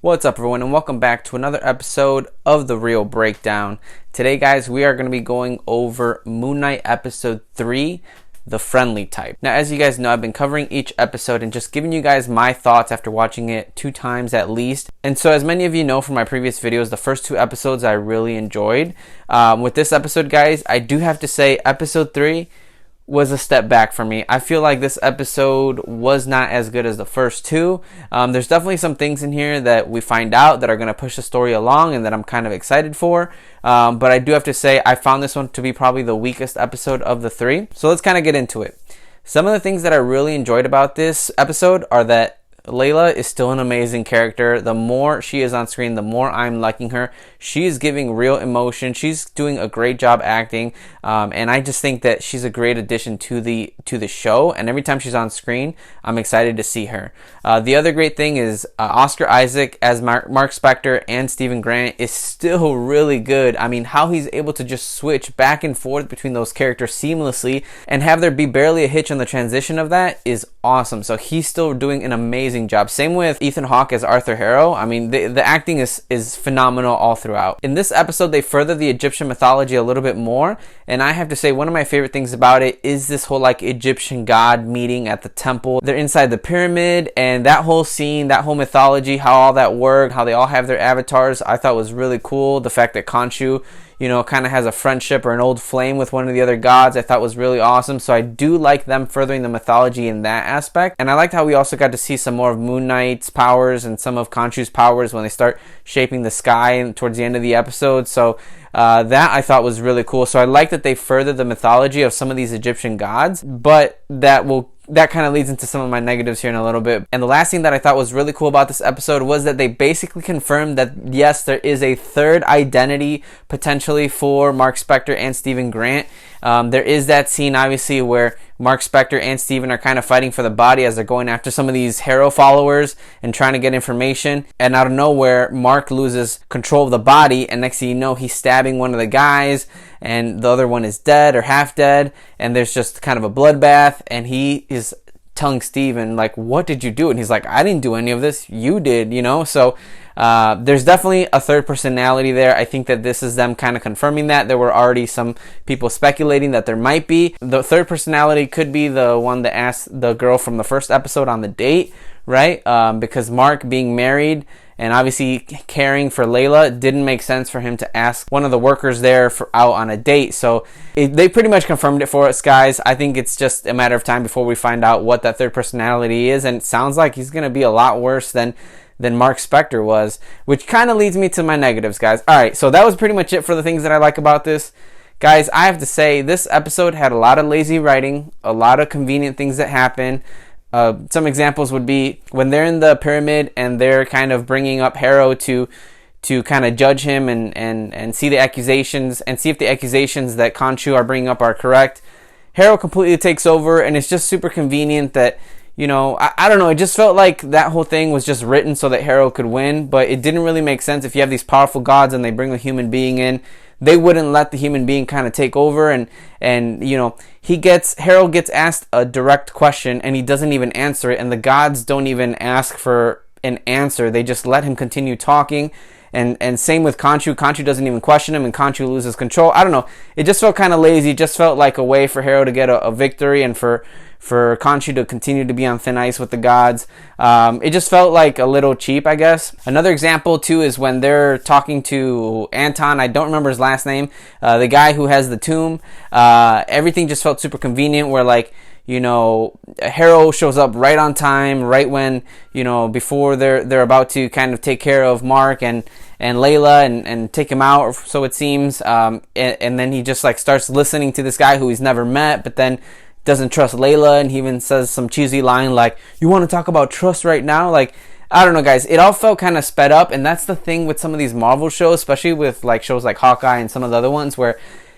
What's up, everyone, and welcome back to another episode of The Real Breakdown. Today, guys, we are going to be going over Moon Knight Episode 3, The Friendly Type. Now, as you guys know, I've been covering each episode and just giving you guys my thoughts after watching it 2 times at least. And so, as many of you know from my previous videos, the first 2 episodes I really enjoyed. With this episode, guys, I do have to say Episode 3 was a step back for me. I feel like this episode was not as good as the first 2. There's definitely some things in here that we find out that are going to push the story along and that I'm kind of excited for. But I do have to say I found this one to be probably the weakest episode of the 3. So let's kind of get into it. Some of the things that I really enjoyed about this episode are that Layla is still an amazing character. The more she is on screen, the more I'm liking her. She's giving real emotion. She's doing a great job acting, and I just think that she's a great addition to the show. And every time she's on screen, I'm excited to see her. The other great thing is Oscar Isaac as Mark Spector and Stephen Grant is still really good. I mean, how he's able to just switch back and forth between those characters seamlessly and have there be barely a hitch on the transition of that is awesome. So he's still doing an amazing job. Same with Ethan Hawke as Arthur Harrow. I mean, the acting is phenomenal all throughout. In this episode, they further the Egyptian mythology a little bit more, and I have to say one of my favorite things about it is this whole like Egyptian god meeting at the temple. They're inside the pyramid, and that whole scene, that whole mythology, how all that worked, how they all have their avatars, I thought was really cool. The fact that Khonshu, kind of has a friendship or an old flame with one of the other gods, I thought was really awesome. So I do like them furthering the mythology in that aspect. And I liked how we also got to see some more of Moon Knight's powers and some of Khonshu's powers when they start shaping the sky towards the end of the episode. So that I thought was really cool. So I like that they furthered the mythology of some of these Egyptian gods, but that kind of leads into some of my negatives here in a little bit. And the last thing that I thought was really cool about this episode was that they basically confirmed that yes, there is a third identity potentially for Mark Spector and Stephen Grant. There is that scene obviously where Mark Spector and Stephen are kind of fighting for the body as they're going after some of these Harrow followers and trying to get information. And out of nowhere, Mark loses control of the body, and next thing you know, he's stabbing one of the guys, and the other one is dead or half dead, and there's just kind of a bloodbath, and he is telling Stephen, like, what did you do? And he's like, I didn't do any of this, you did, So there's definitely a third personality there. I think that this is them kind of confirming that. There were already some people speculating that there might be. The third personality could be the one that asked the girl from the first episode on the date, right? Because Mark being married and obviously caring for Layla, didn't make sense for him to ask one of the workers there out on a date. So they pretty much confirmed it for us, guys. I think it's just a matter of time before we find out what that third personality is. And it sounds like he's going to be a lot worse than Mark Spector was, which kind of leads me to my negatives, guys. All right, so that was pretty much it for the things that I like about this. Guys, I have to say, this episode had a lot of lazy writing, a lot of convenient things that happen. Some examples would be when they're in the pyramid and they're kind of bringing up Harrow to kind of judge him and see the accusations and see if the accusations that Khonshu are bringing up are correct. Harrow completely takes over, and it's just super convenient that, I don't know, it just felt like that whole thing was just written so that Harrow could win, but it didn't really make sense. If you have these powerful gods and they bring a human being in, they wouldn't let the human being kind of take over, and Harrow gets asked a direct question and he doesn't even answer it, and the gods don't even ask for an answer. They just let him continue talking. And same with Khonshu. Khonshu doesn't even question him, and Khonshu loses control. I don't know. It just felt kind of lazy. It just felt like a way for Harrow to get a victory and for Khonshu to continue to be on thin ice with the gods. It just felt like a little cheap, I guess. Another example, too, is when they're talking to Anton. I don't remember his last name. The guy who has the tomb. Everything just felt super convenient where, like, Harrow shows up right on time, right when, before they're about to kind of take care of Mark and Layla and take him out, so it seems. And then he just like starts listening to this guy who he's never met, but then doesn't trust Layla, and he even says some cheesy line like, you want to talk about trust right now? Like, I don't know, guys. It all felt kind of sped up, and that's the thing with some of these Marvel shows, especially with like shows like Hawkeye and some of the other ones, where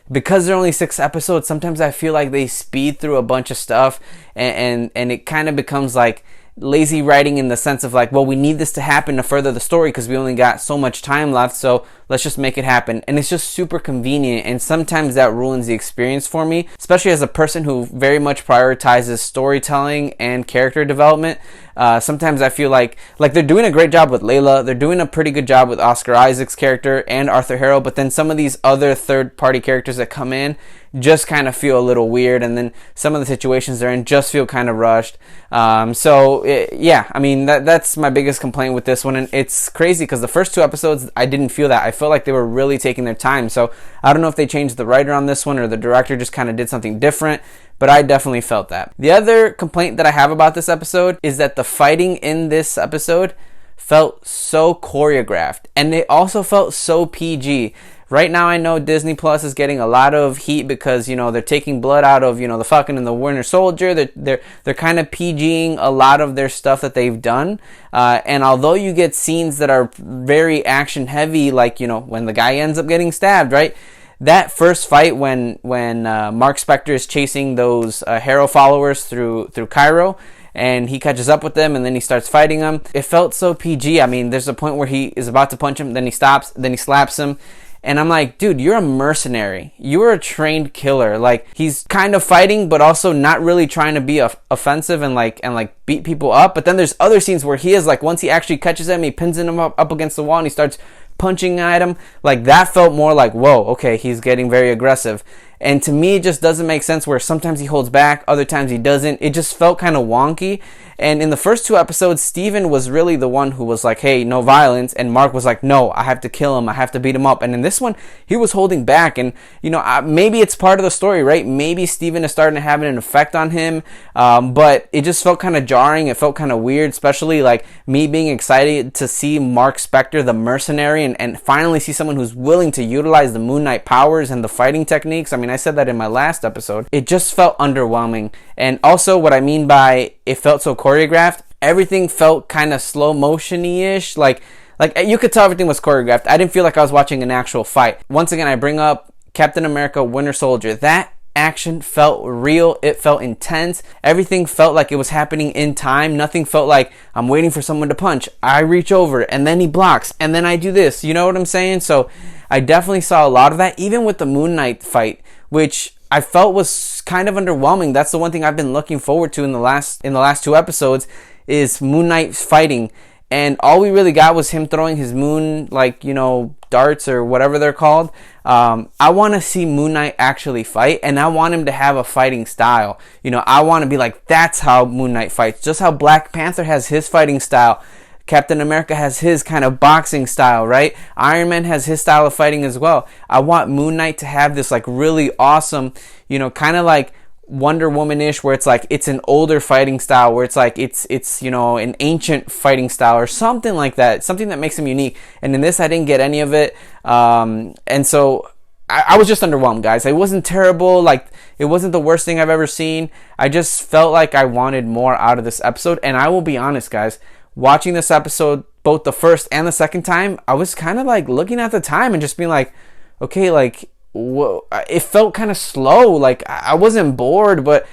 because they're only 6 episodes, sometimes I feel like they speed through a bunch of stuff, and it kind of becomes like lazy writing in the sense of like, well, we need this to happen to further the story because we only got so much time left, so let's just make it happen. And it's just super convenient, and sometimes that ruins the experience for me, especially as a person who very much prioritizes storytelling and character development. Sometimes I feel like they're doing a great job with Layla, they're doing a pretty good job with Oscar Isaac's character and Arthur Harrow, but then some of these other third-party characters that come in just kind of feel a little weird, and then some of the situations they're in just feel kind of rushed. Yeah, I mean, that's my biggest complaint with this one, and it's crazy because the first 2 episodes, I didn't feel that. I felt like they were really taking their time, so I don't know if they changed the writer on this one or the director just kind of did something different, but I definitely felt that. The other complaint that I have about this episode is that the fighting in this episode felt so choreographed, and it also felt so PG. Right now, I know Disney Plus is getting a lot of heat because, you know, they're taking blood out of, you know, the Falcon and the Winter Soldier. They're kind of PGing a lot of their stuff that they've done. And although you get scenes that are very action heavy, like, you know, when the guy ends up getting stabbed, right? That first fight when Mark Spector is chasing those Harrow followers through Cairo, and he catches up with them, and then he starts fighting them. It felt so PG. I mean, there's a point where he is about to punch him, then he stops, then he slaps him. And I'm like, dude, you're a mercenary. You're a trained killer. Like, he's kind of fighting, but also not really trying to be offensive and beat people up. But then there's other scenes where he is like, once he actually catches him, he pins him up against the wall, and he starts punching at him. Like, that felt more like, whoa, okay, he's getting very aggressive. And to me, it just doesn't make sense, where sometimes he holds back, other times he doesn't. It just felt kind of wonky. And in the first 2 episodes, Steven was really the one who was like, hey, no violence. And Mark was like, no, I have to kill him. I have to beat him up. And in this one, he was holding back. And, you know, maybe it's part of the story, right? Maybe Steven is starting to have an effect on him. But it just felt kind of jarring. It felt kind of weird, especially like me being excited to see Mark Spector, the mercenary, and finally see someone who's willing to utilize the Moon Knight powers and the fighting techniques. I mean, I said that in my last episode. It just felt underwhelming. And also, what I mean by it felt so choreographed, everything felt kind of slow motion-y-ish. Like you could tell everything was choreographed. I didn't feel like I was watching an actual fight. Once again, I bring up Captain America Winter Soldier. That action felt real. It felt intense. Everything felt like it was happening in time. Nothing felt like I'm waiting for someone to punch. I reach over and then he blocks and then I do this. You know what I'm saying? So I definitely saw a lot of that, even with the Moon Knight fight, which I felt was kind of underwhelming. That's the one thing I've been looking forward to in the last 2 episodes is Moon Knight fighting. And all we really got was him throwing his moon, like, you know, darts or whatever they're called. I want to see Moon Knight actually fight, and I want him to have a fighting style. You know, I want to be like, that's how Moon Knight fights. Just how Black Panther has his fighting style. Captain America has his kind of boxing style, right? Iron Man has his style of fighting as well. I want Moon Knight to have this like really awesome, you know, kind of like Wonder Woman-ish, where it's like it's an older fighting style, where it's like it's you know, an ancient fighting style or something like that, something that makes him unique. And in this, I didn't get any of it, and so I was just underwhelmed, guys. It wasn't terrible, like it wasn't the worst thing I've ever seen. I just felt like I wanted more out of this episode, and I will be honest, guys. Watching this episode, both the first and the second time, I was kind of like looking at the time and just being like, okay, like, whoa. It felt kind of slow. Like, I wasn't bored, but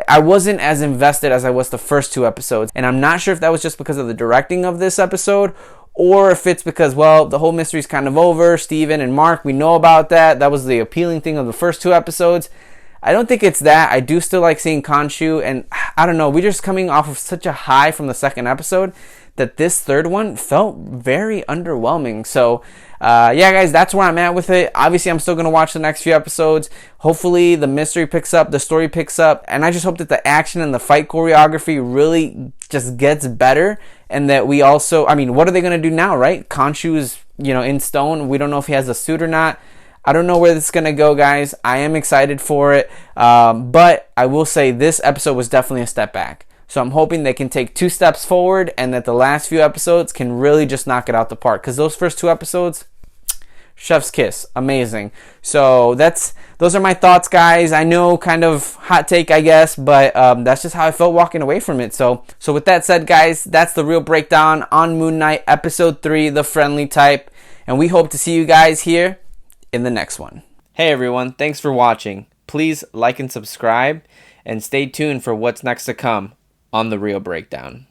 I wasn't as invested as I was the first 2 episodes. And I'm not sure if that was just because of the directing of this episode, or if it's because, well, the whole mystery's kind of over. Steven and Mark, we know about that. That was the appealing thing of the first 2 episodes. I don't think it's that. I do still like seeing Khonshu, and I don't know, we're just coming off of such a high from the second episode that this third one felt very underwhelming. So, yeah, guys, that's where I'm at with it. Obviously, I'm still going to watch the next few episodes. Hopefully, the mystery picks up, the story picks up, and I just hope that the action and the fight choreography really just gets better, and that we also, I mean, what are they going to do now, right? Khonshu is, you know, in stone. We don't know if he has a suit or not. I don't know where this is going to go, guys. I am excited for it. But I will say this episode was definitely a step back. So I'm hoping they can take 2 steps forward and that the last few episodes can really just knock it out the park. Because those first 2 episodes, chef's kiss. Amazing. So those are my thoughts, guys. I know, kind of hot take, I guess. But that's just how I felt walking away from it. So with that said, guys, that's the real breakdown on Moon Knight, Episode 3, The Friendly Type. And we hope to see you guys here in the next one. Hey everyone, thanks for watching. Please like and subscribe, and stay tuned for what's next to come on The Real Breakdown.